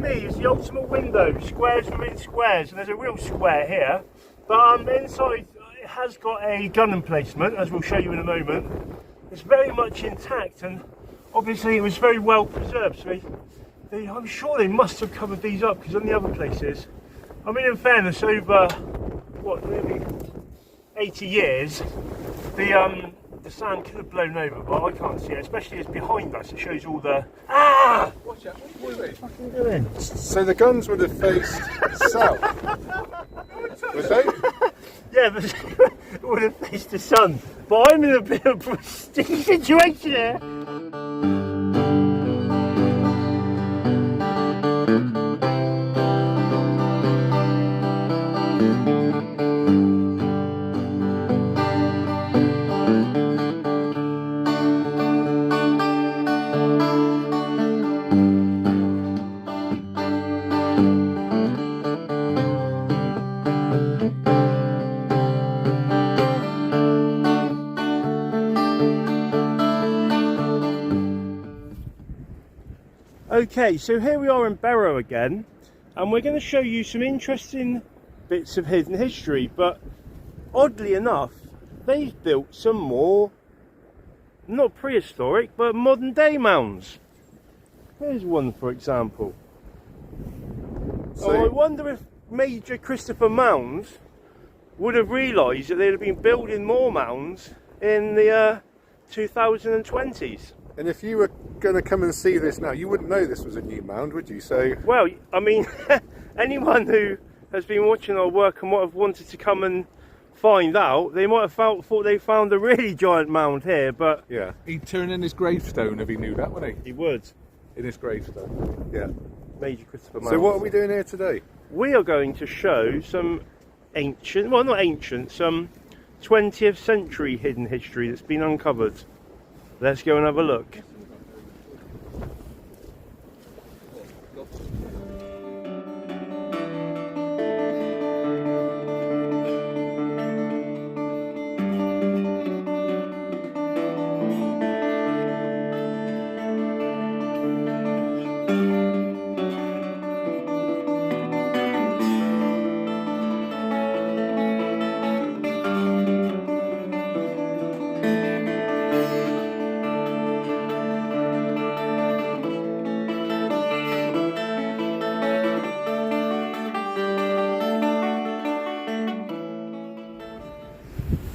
me is the ultimate window, squares within squares, and there's a real square here, but inside it has got a gun emplacement, as we'll show you in a moment. It's very much intact, and obviously it was very well preserved, so I'm sure they must have covered these up, because on the other places, I mean, in fairness, over what, maybe 80 years, the sand could have blown over, but I can't see it, especially as behind us. It shows all the Watch out! What are you fucking doing? So the guns would have faced south, would they? Yeah, but it would have faced the sun. But I'm in a bit of a sticky situation here. Okay, so here we are in Berrow again, and we're going to show you some interesting bits of hidden history, but oddly enough, they've built some more, not prehistoric, but modern day mounds. Here's one, for example. So I wonder if Major Christopher Mounds would have realised that they'd have been building more mounds in the 2020s. And if you were going to come and see this now, you wouldn't know this was a new mound, would you? So, well, I mean, anyone who has been watching our work and might have wanted to come and find out, they might have thought they found a really giant mound here, but yeah, He'd turn in his gravestone if he knew that, wouldn't he would. he? In his gravestone. yeah. Major Christopher Mounds. So what are we doing here today? We are going to show some ancient, well, not ancient, some 20th century hidden history that's been uncovered. Let's go and have a look.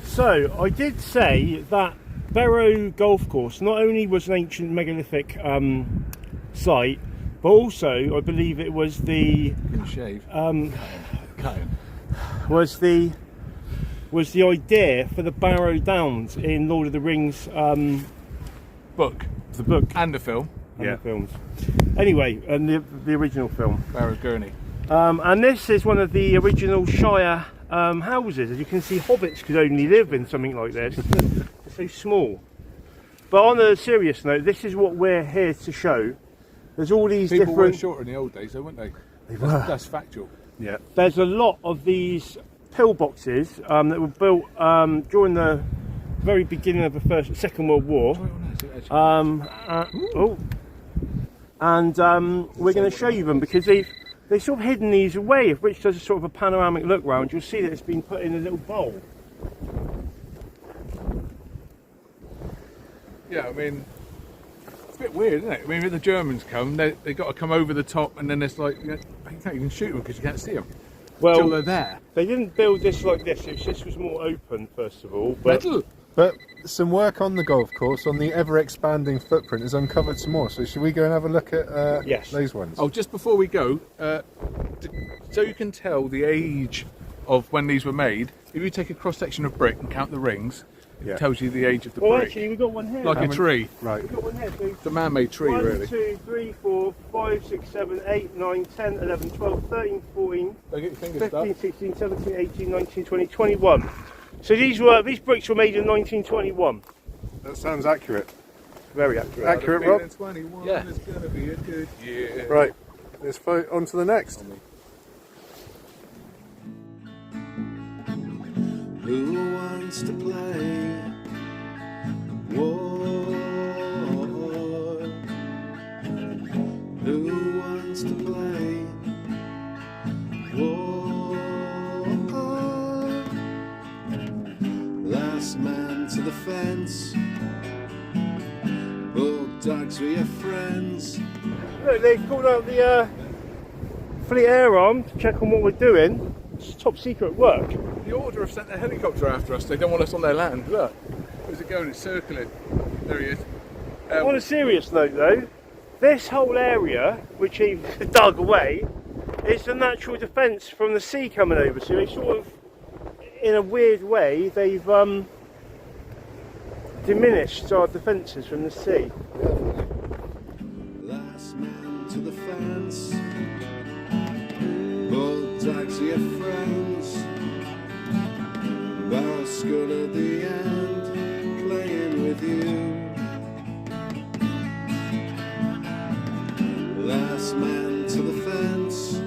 So, I did say that Berrow golf course not only was an ancient megalithic site, but also I believe it was the was the idea for the Barrow Downs in Lord of the Rings Book. The book And the film. and the films. Anyway, and the original film. Barrow Gurney. And this is one of the original Shire houses. As you can see, hobbits could only live in something like this. It's so small. But on a serious note, this is what we're here to show. There's all these People different... were shorter in the old days, though, weren't they? That's factual. Yeah. There's a lot of these pillboxes that were built during the very beginning of the Second World War. We're going to show you them because they've sort of hidden these away. If Rich does a sort of a panoramic look round, you'll see that it's been put in a little bowl. Yeah, I mean, it's a bit weird, isn't it? I mean, when the Germans come, they got to come over the top, and then it's like, you can't even shoot them because you can't see them. Well, until they're there. They didn't build this like this. This was more open, first of all. But some work on the golf course, on the ever-expanding footprint, has uncovered some more. So should we go and have a look at yes. those ones? Oh, just before we go, so you can tell the age of when these were made, if you take a cross-section of brick and count the rings, it tells you the age of the brick. Actually, we've got one here. Like a tree. Right. We've got one here. So The man-made tree, 1, really. 2, 3, 4, 5, 6, 7, 8, 9, 10, 11, 12, 13, 14, Don't get your fingers 15, stuck. 16, 17, 18, 19, 20, 21. So these bricks were made in 1921. That sounds accurate. Very accurate. Accurate, Rob? 21 is going to be a good year. Right. Let's on to the next. Who wants to play war? Who wants to play to the fence. Bulldogs were your friends. Look, they've called out the fleet air arm to check on what we're doing. It's top secret work. The Order have sent a helicopter after us. They don't want us on their land. Look, where's it going? It's circling. There he is. On a serious note though, this whole area, which he dug away, is the natural defence from the sea coming over. So they sort of, in a weird way, they've diminished our defences from the sea. Last man to the fence. Bulldogs are your friends. Barrow school at the end, playing with you. Last man to the fence.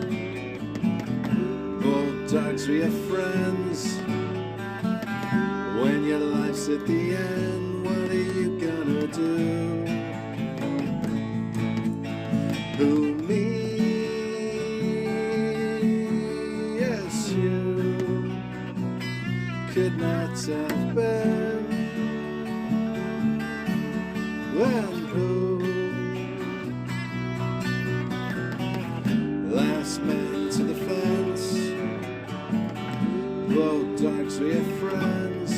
Bulldogs are your friends. When your life's at the end, what are you gonna do? Who, me? Yes, you could not have been. Then who? Last man to the fence. Bulldogs are your friends.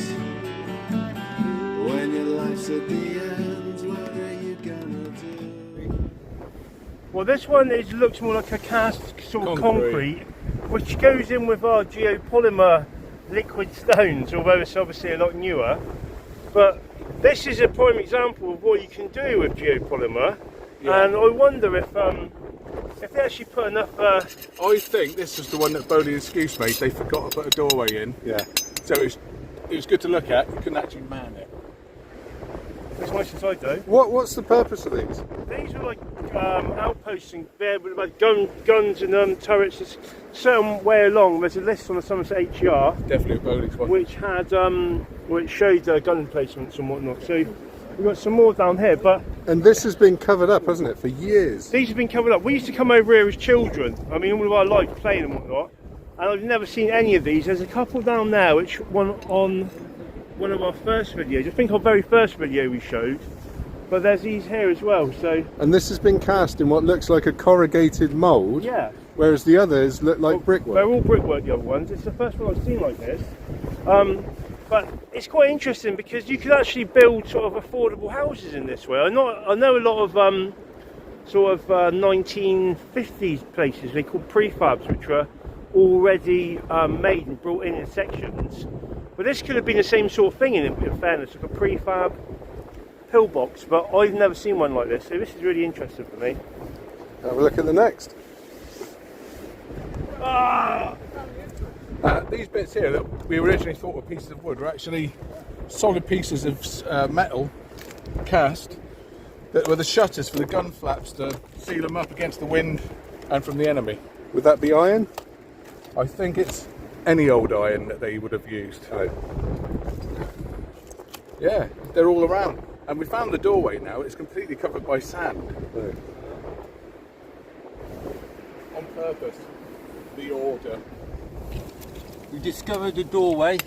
When your life's at the end, what are you gonna do? Well, this one looks more like a cast sort of concrete, which goes in with our geopolymer liquid stones, although it's obviously a lot newer. But this is a prime example of what you can do with geopolymer, and I wonder if they actually put enough. I think this was the one that Bowley and Scouse made. They forgot to put a doorway in. Yeah. So it was good to look at. You couldn't actually man it. It's nice inside though. What's the purpose of these? These are like outposts and there with like guns and turrets. It's a certain way along. There's a list on the Somerset HR. Definitely a Bowley's one. Which had which showed gun emplacements and whatnot. So we've got some more down here, but And this has been covered up, hasn't it, for years? these have been covered up. We used to come over here as children. I mean, all of our life playing and whatnot. And I've never seen any of these. There's a couple down there, which one on one of our first videos. I think our very first video we showed. But there's these here as well. So And this has been cast in what looks like a corrugated mould, yeah. whereas the others look like brickwork. They're all brickwork, the other ones. It's the first one I've seen like this. But it's quite interesting because you could actually build sort of affordable houses in this way. I know a lot of sort of 1950s places they call prefabs, which were already made and brought in sections. But this could have been the same sort of thing in fairness, like a prefab pillbox. But I've never seen one like this, so this is really interesting for me. Have a look at the next. These bits here that we originally thought were pieces of wood were actually solid pieces of metal cast that were the shutters for the gun flaps to seal them up against the wind and from the enemy. Would that be iron? I think it's any old iron that they would have used. Right. Yeah, they're all around. And we found the doorway now, it's completely covered by sand. Right. On purpose. The Order. We discovered the doorway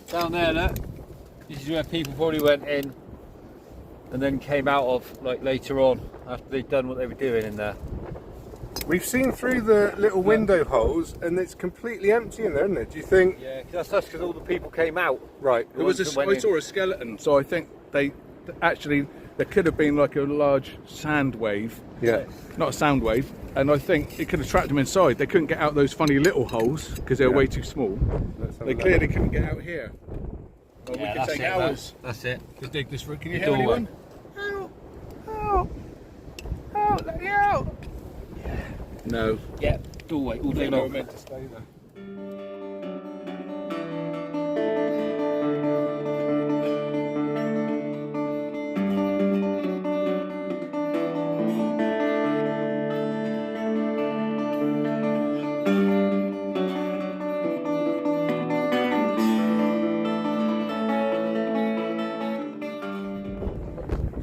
down there. Look. This is where people probably went in and then came out of like later on after they'd done what they were doing in there. We've seen through the little window holes and it's completely empty in there, isn't it? Do you think? Yeah, cause that's because all the people came out. Right. There was I saw a skeleton, so I think there could have been like a large sand wave. Yeah. Not a sound wave. And I think it could have trapped them inside. They couldn't get out those funny little holes because they were way too small. They clearly couldn't get out here. Well, we could take hours That's it. to dig this route. Can you The hear doorway. anyone? Help! Help! Help! Let me out! No. Yeah, doorway all day They were long. meant to stay there.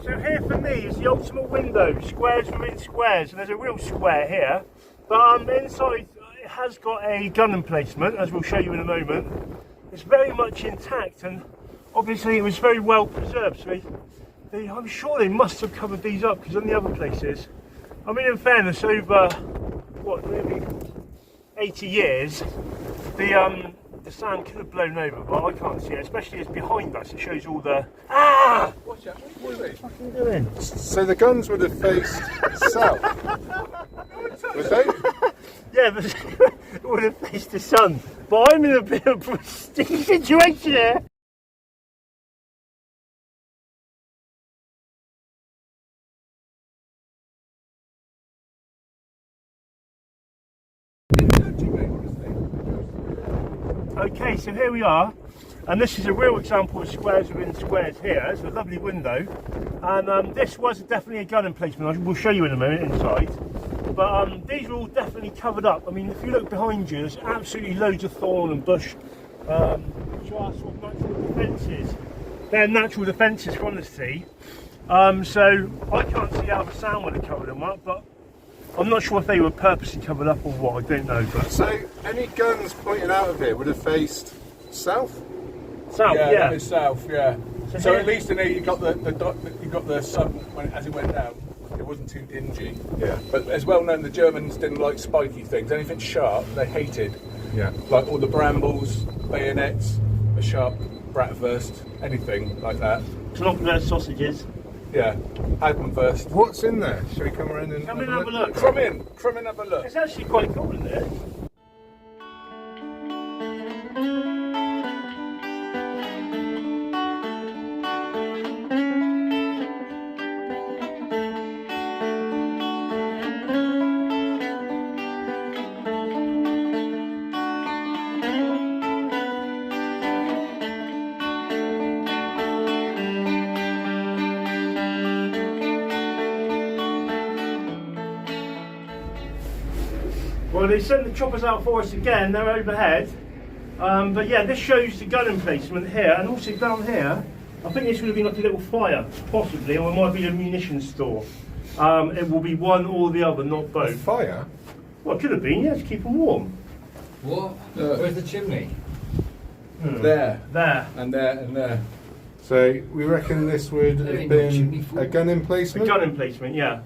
So here for me is the ultimate window, squares within squares, and there's a real square here, but inside it has got a gun emplacement, as we'll show you in a moment. It's very much intact, and obviously it was very well preserved, so I'm sure they must have covered these up, because on the other places, I mean, in fairness, over what, maybe 80 years, the sand could have blown over, but I can't see it, especially as behind us it shows all the... Ah! Watch out, what are they? What are you doing? So the guns would have faced south. Would they? Yeah, but it would have faced the sun. But I'm in a bit of a sticky situation here. Okay, so here we are, and this is a real example of squares within squares here. It's a lovely window, and this was definitely a gun emplacement. We'll show you in a moment inside. But these are all definitely covered up. I mean, if you look behind you, there's absolutely loads of thorn and bush, which are sort of natural defences. They're natural defences from the sea. So I can't see how the sound would have covered them up, but I'm not sure if they were purposely covered up or what, I don't know. But So any guns pointing out of here would have faced south? south, Yeah, yeah. that is south, yeah. So So here- at least in here you got the sun when as it went down. It wasn't too dingy. Yeah. But as well known, the Germans didn't like spiky things. Anything sharp, they hated. Yeah. Like all the brambles, bayonets, a sharp bratwurst, anything like that. Knocked sausages. Yeah, Hagenwurst. What's in there? Shall we come around and Come in and have a look. Come in, have a look. It's actually quite cool in there. Well, they sent the choppers out for us again, they're overhead. But yeah, this shows the gun emplacement here, and also down here, I think this would have been like a little fire, possibly, or it might be a munitions store. It will be one or the other, not a both. fire? Well, it could have been, yeah, to keep them warm. What? Where's the chimney? There, There. and there, and there. So we reckon this would There have ain't no chimney been for a it. gun A emplacement? gun emplacement, yeah.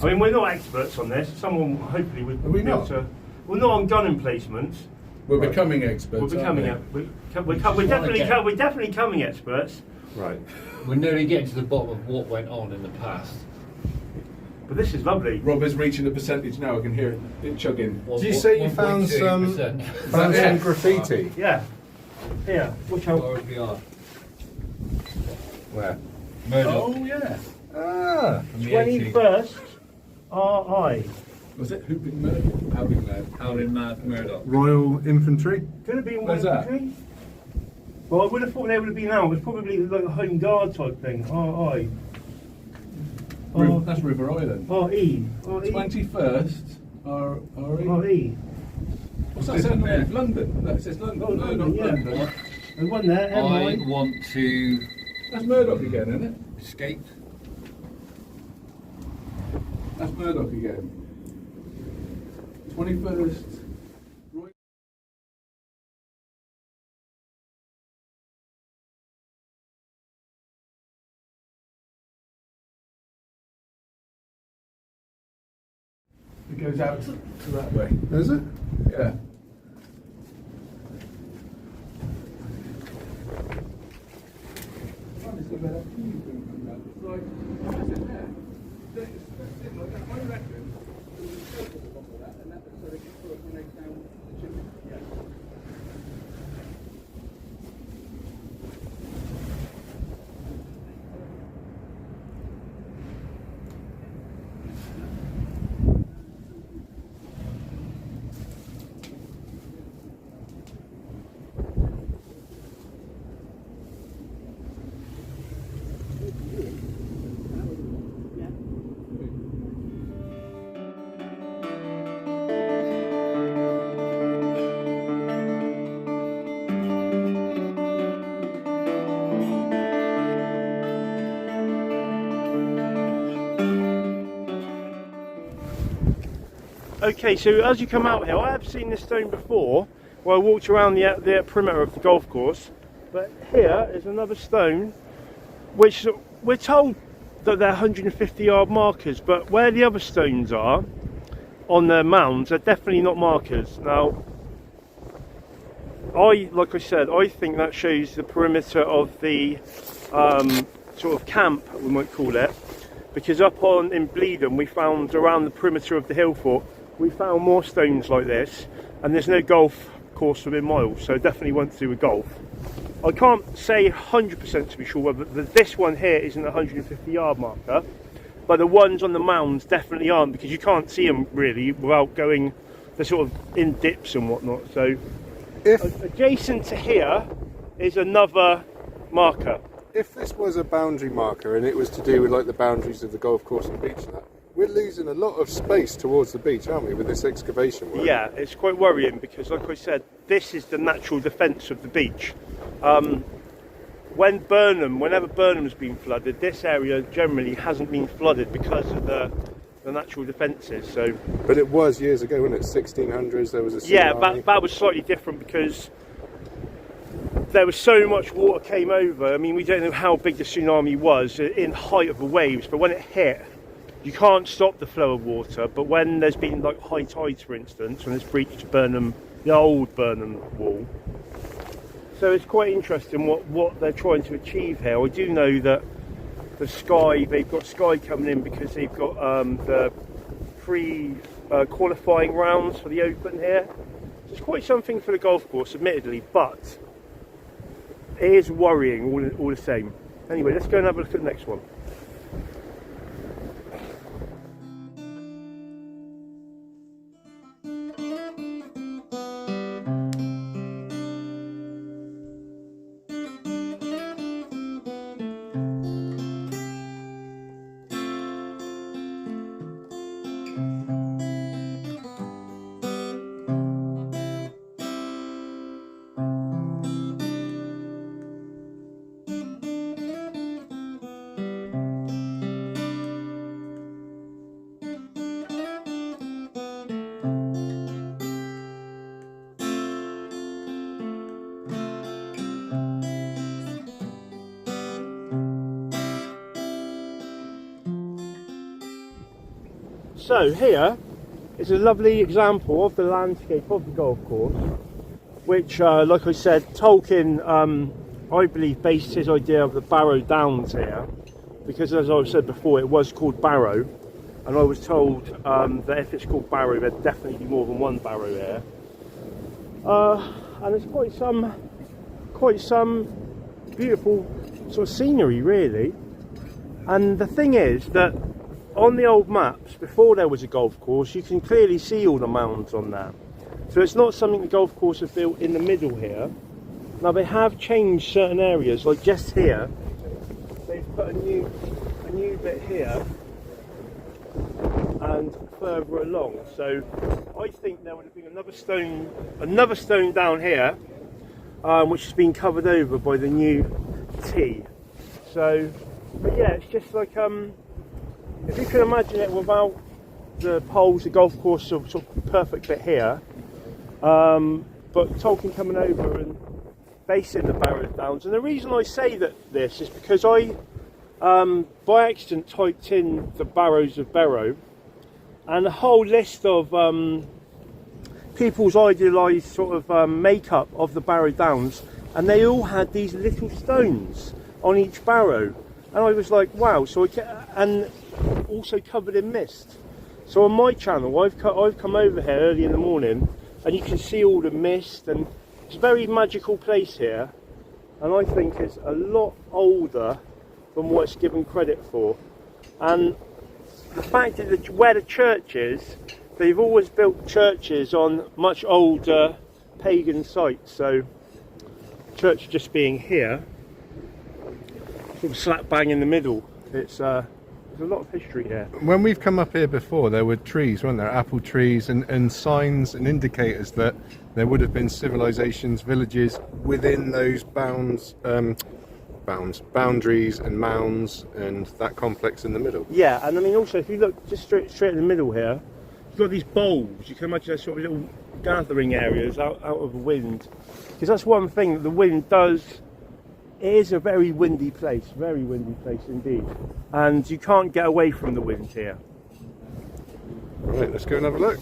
I mean, we're not experts on this. Someone hopefully would Are we be able not? to. We're not on gun emplacements. We're Right. becoming experts. We're becoming aren't it. We're wanna definitely coming experts. Right. We're nearly getting to the bottom of what went on in the past. But this is lovely. we? Rob is reaching a percentage now. I can hear it chugging. Did you say you found some 1.2%. found Yeah. some graffiti? Yeah. Here, watch out. Where we are. Where? Murdoch. Oh yeah. Ah. From the 80s. 21st RI. Was it Hooping Mad? Howling Mad. Howling Mad Murdoch. Royal Infantry? Could have been Where's that? infantry. Well, I would have thought they would have been out. It was probably like a home guard type thing. RI. That's River Island. RE. 21st. RE. What's that saying? Yeah. London. That says London. Oh, no, London, not yeah. London. There's one there. I MI. want to That's Murdoch again, isn't it? escape. That's Murdoch again. 21st. Roy- It goes out to that way. Is it? Yeah. Okay, so as you come out here, I have seen this stone before, where I walked around the perimeter of the golf course, But here is another stone, which we're told that they're 150-yard markers, but where the other stones are on their mounds, they're definitely not markers. Now, like I said, I think that shows the perimeter of the sort of camp, we might call it, because up in Bleedham we found around the perimeter of the hill fort, we found more stones like this, and there's no golf course within miles, so definitely want to do with golf. I can't say 100% to be sure whether this one here isn't a 150-yard marker, but the ones on the mounds definitely aren't, because you can't see them really without going, they're sort of in dips and whatnot. So adjacent to here is another marker. If this was a boundary marker and it was to do with like the boundaries of the golf course and beach and that, we're losing a lot of space towards the beach, aren't we, with this excavation work? Yeah, it's quite worrying because, like I said, this is the natural defence of the beach. Whenever Burnham's been flooded, this area generally hasn't been flooded because of the natural defences. So, but it was years ago, wasn't it? 1600s. There was a tsunami. Yeah, that was slightly different because there was so much water came over. I mean, we don't know how big the tsunami was in height of the waves, but when it hit, you can't stop the flow of water. But when there's been like high tides, for instance, when it's breached Burnham, the old Burnham wall. So it's quite interesting what they're trying to achieve here. I do know that the sky, they've got sky coming in because they've got the qualifying rounds for the Open here. So it's quite something for the golf course, admittedly, but it is worrying all the same. Anyway, let's go and have a look at the next one. So here is a lovely example of the landscape of the golf course, which, like I said, Tolkien, I believe, based his idea of the Barrow Downs here, because as I said before, it was called Barrow, and I was told that if it's called Barrow, there'd definitely be more than one Barrow here. And there's quite some beautiful sort of scenery, really. And the thing is that on the old maps, before there was a golf course, you can clearly see all the mounds on that. So it's not something the golf course have built in the middle here. Now they have changed certain areas, like just here, they've put a new bit here and further along. So I think there would have been another stone down here, which has been covered over by the new tee. So, but yeah, it's just like if you can imagine it without the poles, the golf course sort of perfect bit here, but Tolkien coming over and basing the Barrow Downs. And the reason I say this is because I, by accident, typed in the Barrows of Berrow, and a whole list of people's idealised sort of makeup of the Barrow Downs, and they all had these little stones on each barrow. And I was like, wow. So and also covered in mist. So on my channel, I've come over here early in the morning, and you can see all the mist, and it's a very magical place here. And I think it's a lot older than what it's given credit for. And the fact that where the church is, they've always built churches on much older pagan sites. So church just being here, sort of slap bang in the middle. There's a lot of history here. When we've come up here before, there were trees, weren't there? Apple trees and signs and indicators that there would have been civilizations, villages within those boundaries and mounds and that complex in the middle. Yeah, and I mean also if you look just straight in the middle here, you've got these bowls. You can imagine those sort of little gathering areas out of the wind, because that's one thing that the wind does it is a very windy place indeed. And you can't get away from the wind here. Right, let's go and have a look.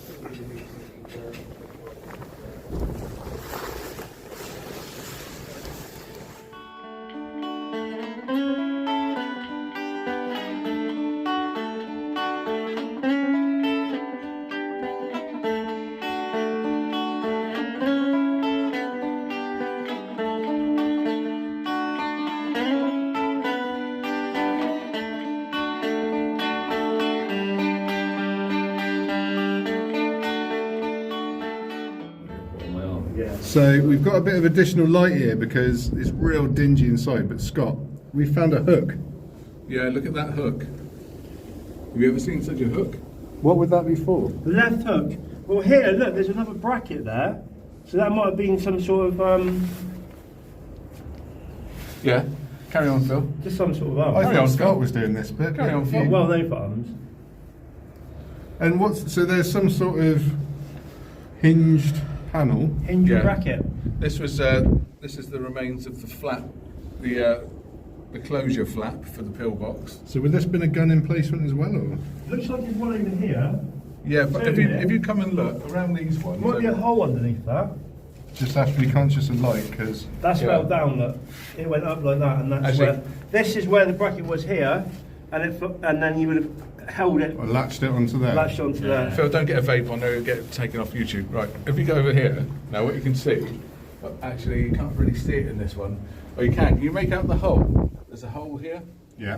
So we've got a bit of additional light here because it's real dingy inside, but Scott, we found a hook. Yeah, look at that hook. Have you ever seen such a hook? What would that be for? The left hook. Well, here, look, there's another bracket there. So that might have been some sort of, Yeah, carry on, Phil. just some sort of arm. I Carry think on, Scott Phil. was doing this bit. Carry on, Phil. Well, they've arms. And what's, so there's some sort of hinged panel. Hinge Yeah. bracket. This was this is the remains of the flap, the closure flap for the pillbox. So would this been a gun emplacement as well, or? Looks like there's one over here. Yeah, but So if you come and look around these ones, Might be a hole underneath that. Just have to be conscious of light because That's Yeah. fell down, look. It went up like that, and that's Actually- where. This is where the bracket was here, and then you would have held it, I latched it onto there. latched onto there. Phil, don't get a vape on there, it'll get taken off YouTube. Right, if you go over here, now what you can see, but actually you can't really see it in this one. Or you can you make out the hole? There's a hole here. Yeah.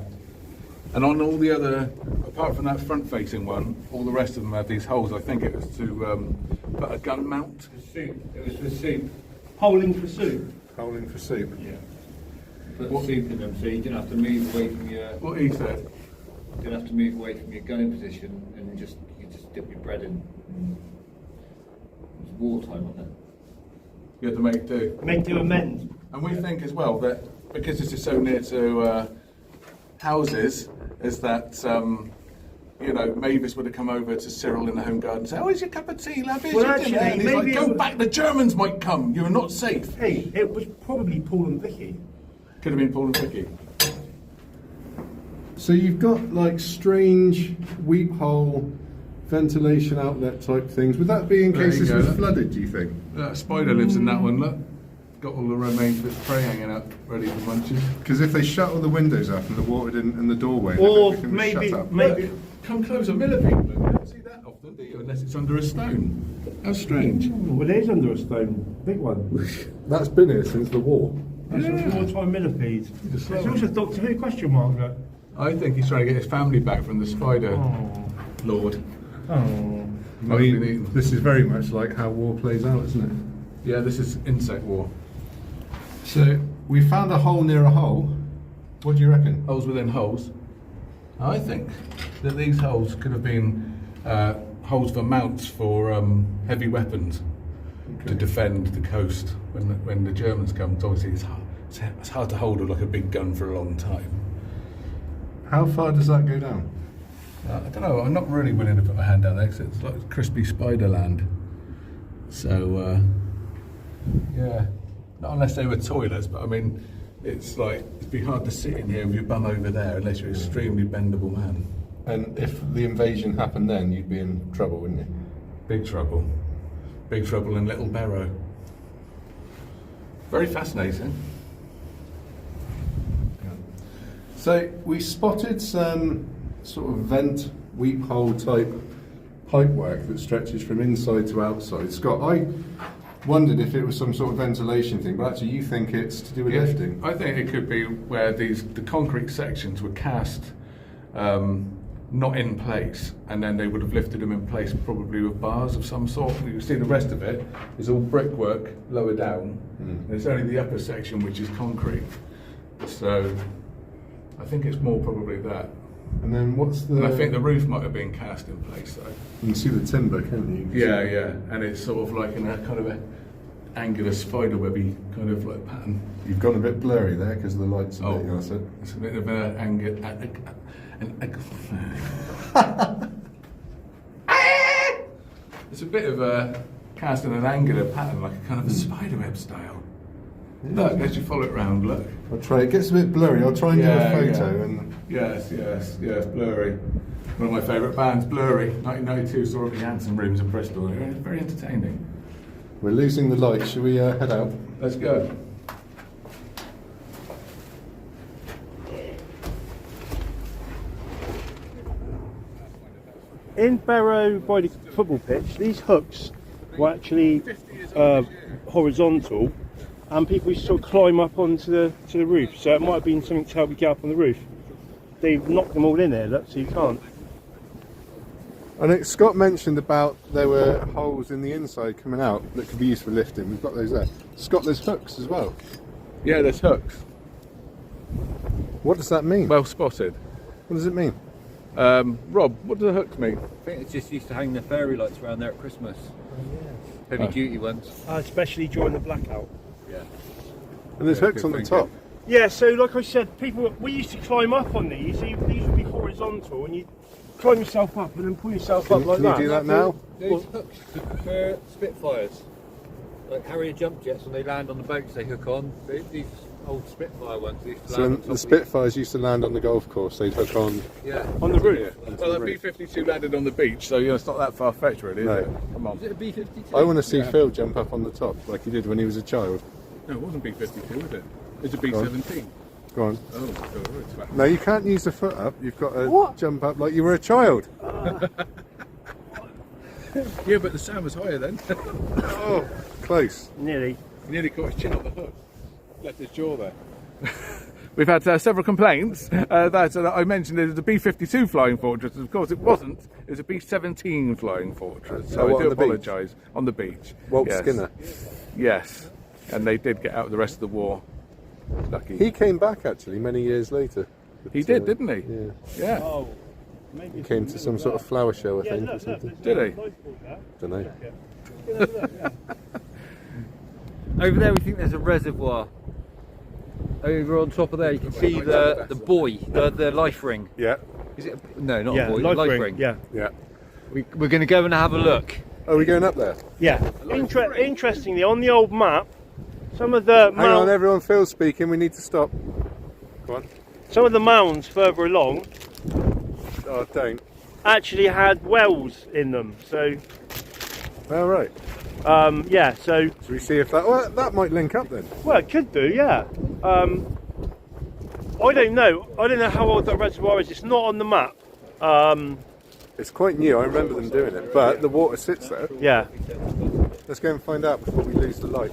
And on all the other, apart from that front-facing one, all the rest of them have these holes. I think it was to put a gun mount. Soup. It was for soup. Holding for soup. Holding for soup. Yeah. Put soup in them so you didn't have to move away from your. What he said. You didn't have to move away from your gunning position and you just dip your bread in. It was wartime on that. You had to make do. Make do amend. And we think as well that because this is so near to houses, is that you know, Mavis would have come over to Cyril in the home garden and say, "Oh, is your cup of tea, love? Here's Well, your actually, dinner." And he's maybe like, "Go it- back, the Germans might come. You're not safe." Hey, it was probably Paul and Vicky. Could have been Paul and Vicky. So you've got like strange weep hole ventilation outlet type things. Would that be in There case you this go, was look. flooded, do you think? That spider lives in that one. Look, got all the remains of its prey hanging up, ready for munches. Because if they shut all the windows up and the water didn't in the doorway, and Or everything was maybe, shut up. maybe. Come closer, millipede. Look, you don't see that often, do you? Unless it's under a stone. How strange. Well, it is under a stone. Big one. That's been here since the war. That's a wartime millipede. Just It's slow. also Doctor Who question mark, look. I think he's trying to get his family back from the spider Oh. lord. Oh. I Might have been mean, eaten. this is very much like how war plays out, isn't it? Yeah, this is insect war. So we found a hole near a hole. What do you reckon? Holes within holes. I think that these holes could have been holes for mounts for heavy weapons to defend the coast when the Germans come. 'Cause obviously, it's hard to hold like a big gun for a long time. How far does that go down? I don't know. I'm not really willing to put my hand down there because it's like crispy spider land. So yeah, not unless they were toilets. But I mean, it's like it'd be hard to sit in here with your bum over there unless you're an extremely bendable man. And if the invasion happened then, you'd be in trouble, wouldn't you? Big trouble. Big trouble in Little Berrow. Very fascinating. So we spotted some sort of vent weep hole type pipework that stretches from inside to outside. Scott, I wondered if it was some sort of ventilation thing, but actually you think it's to do with lifting. I think it could be where the concrete sections were cast not in place, and then they would have lifted them in place probably with bars of some sort. You see the rest of it is all brickwork lower down, and it's only the upper section which is concrete. So I think it's more probably that. And then what's the... And I think the roof might have been cast in place though. You can see the timber, can't you? Yeah, yeah, and it's sort of like in a kind of a angular spiderwebby kind of like pattern. You've gone a bit blurry there because the lights are Oh. hitting us. It's a bit of an angular. It's a bit of a cast in an angular pattern, like a kind of a spiderweb style. Look, as you follow it round, look. I'll try. It gets a bit blurry. I'll try and do a photo. And Yes, Blurry. One of my favourite bands, Blurry. 1992, saw them in Hanson Rooms in Bristol. They're very entertaining. we're losing the light. Shall we head out? Let's go. In Barrow, by the football pitch, these hooks were actually horizontal, and people used to sort of climb up onto the roof. So it might have been something to help you get up on the roof. They've knocked them all in there, look, so you can't. I think Scott mentioned about there were holes in the inside coming out that could be used for lifting. We've got those there. Scott, there's hooks as well. Yeah, there's hooks. What does that mean? Well spotted. What does it mean? Rob, what do the hooks mean? I think it's just used to hang the fairy lights around there at Christmas. Heavy duty ones. Especially during the blackout. Yeah. And there's hooks on the top. Yeah, so like I said, we used to climb up on these. These would be horizontal, and you climb yourself up and then pull yourself up like Can that. you do that now? Those hooks for Spitfires. Like Harrier jump jets, when they land on the boats they hook on. These old Spitfire ones. They used to So land when on top the of Spitfires used to land on the golf course, they'd hook on. Yeah. On the roof. Well, the B-52 landed on the beach, so it's not that far-fetched, really, is No. it? Come on. Is it a B-52? I want to see Phil jump up on the top like he did when he was a child. No, it wasn't B-52, was it? It's a B-17. Go on. Oh, it's fast. No, you can't use the foot up. You've got to jump up like you were a child. Yeah, but the sound was higher then. Oh, close. Nearly. He nearly caught his chin on the hook. Left his jaw there. We've had several complaints that I mentioned it was a B-52 Flying Fortress. Of course, it wasn't. It was a B-17 Flying Fortress. So what, I do on the beach? apologise. On the beach. Walt Yes. Skinner. Yes. And they did get out the rest of the war. Lucky. He came back actually many years later. But, He did, didn't he? Yeah. Yeah. Oh, maybe He came to some sort of flower show, I think, or something. Did he? Don't know. Over there we think there's a reservoir. Over on top of there you can see the buoy, the life ring. Yeah. Is it? No, not Yeah, a buoy, life ring. Yeah. Yeah. We're going to go and have a look. Are we going up there? Yeah. Interestingly, on the old map, some of the Hang on, everyone. Phil's speaking. We need to stop. Go on. some of the mounds further along Oh, don't. actually had wells in them. So All right. yeah. So Should we see if that? Well, that might link up then. well, it could do. Yeah. I don't know. I don't know how old that reservoir is. It's not on the map. It's quite new. I remember them doing it, but the water sits there. Yeah. Let's go and find out before we lose the light.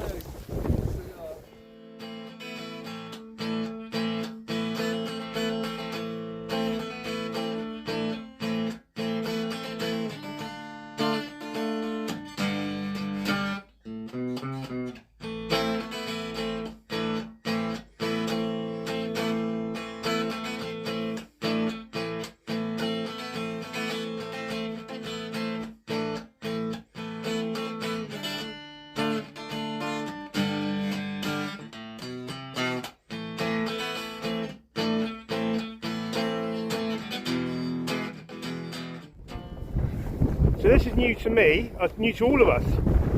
So this is new to me, new to all of us.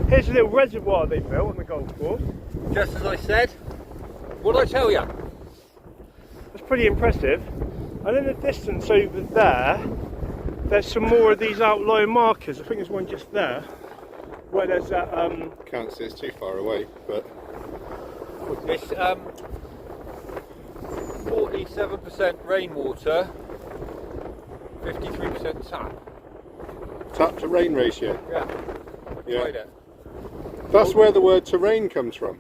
Here's a little reservoir they built on the golf course. Just as I said. What did I tell you? That's pretty impressive. And in the distance over there, there's some more of these outlying markers. I think there's one just there, where there's that. Can't see, it's too far away, but It's 47% rainwater, 53% tap. tap to rain ratio. Yeah. Yeah. Tried it. That's where the word terrain comes from.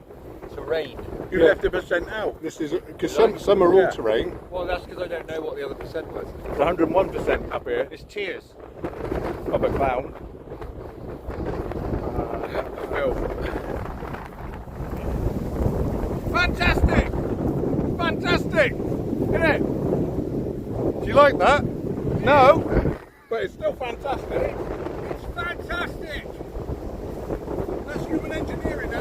Terrain. You Yeah. left a percent out. This is because some are all Yeah. terrain. Well, that's because I don't know what the other percent was. It's 101% up here. It's tears. I'm a clown. Phil. Fantastic! Fantastic! Isn't it? Do you like that? No, but it's still fantastic. It's fantastic! That's human engineering, eh?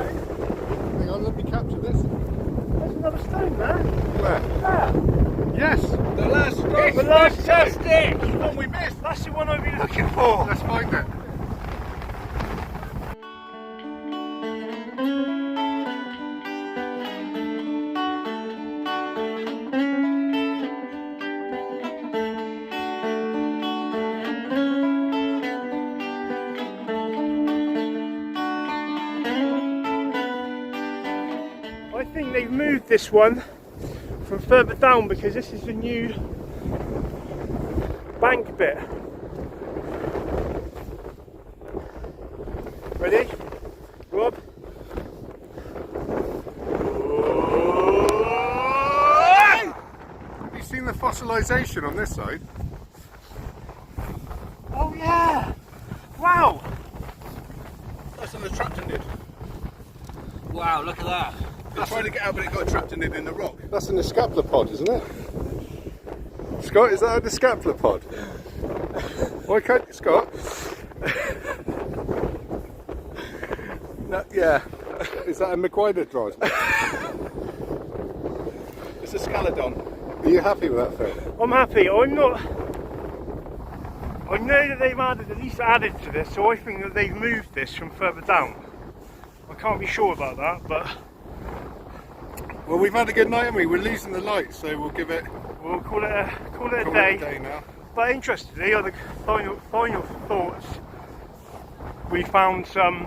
Hang on, let me capture this. There's another stone there. Where? There. Yes. The last stone. The last fantastic! It's one we missed. That's the one I've been looking for. Let's find it. this one from further down because this is the new bank bit. Ready? Rob? Have you seen the fossilisation on this side? Oh yeah! Wow! That's on the trapped in it. Wow, look at that. They're trying to get out, but it got trapped in it in the rock. That's an escapulopod, isn't it? Scott, is that an escapulopod? Why can't you, Scott? No, yeah. Is that a McWhydodron? It's a Scaladon. Are you happy with that, Phil? I'm happy. I'm not. I know that they've at least added to this, so I think that they've moved this from further down. I can't be sure about that, but Well, we've had a good night, haven't we? We're losing the light, so we'll give it we'll call it a a day. day now. But interestingly, on the final thoughts, we found some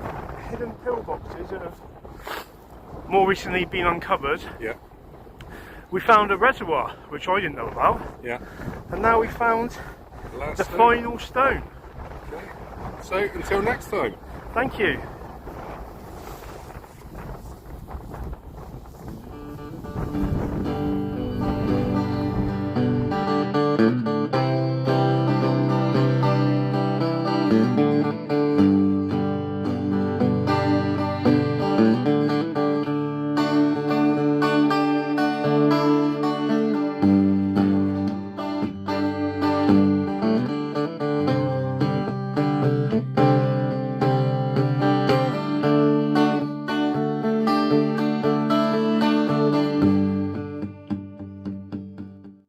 hidden pillboxes that have more recently been uncovered. Yeah, We found a reservoir, which I didn't know about, yeah. and now we found Last the stone. final stone. Okay. So, until next time. Thank you.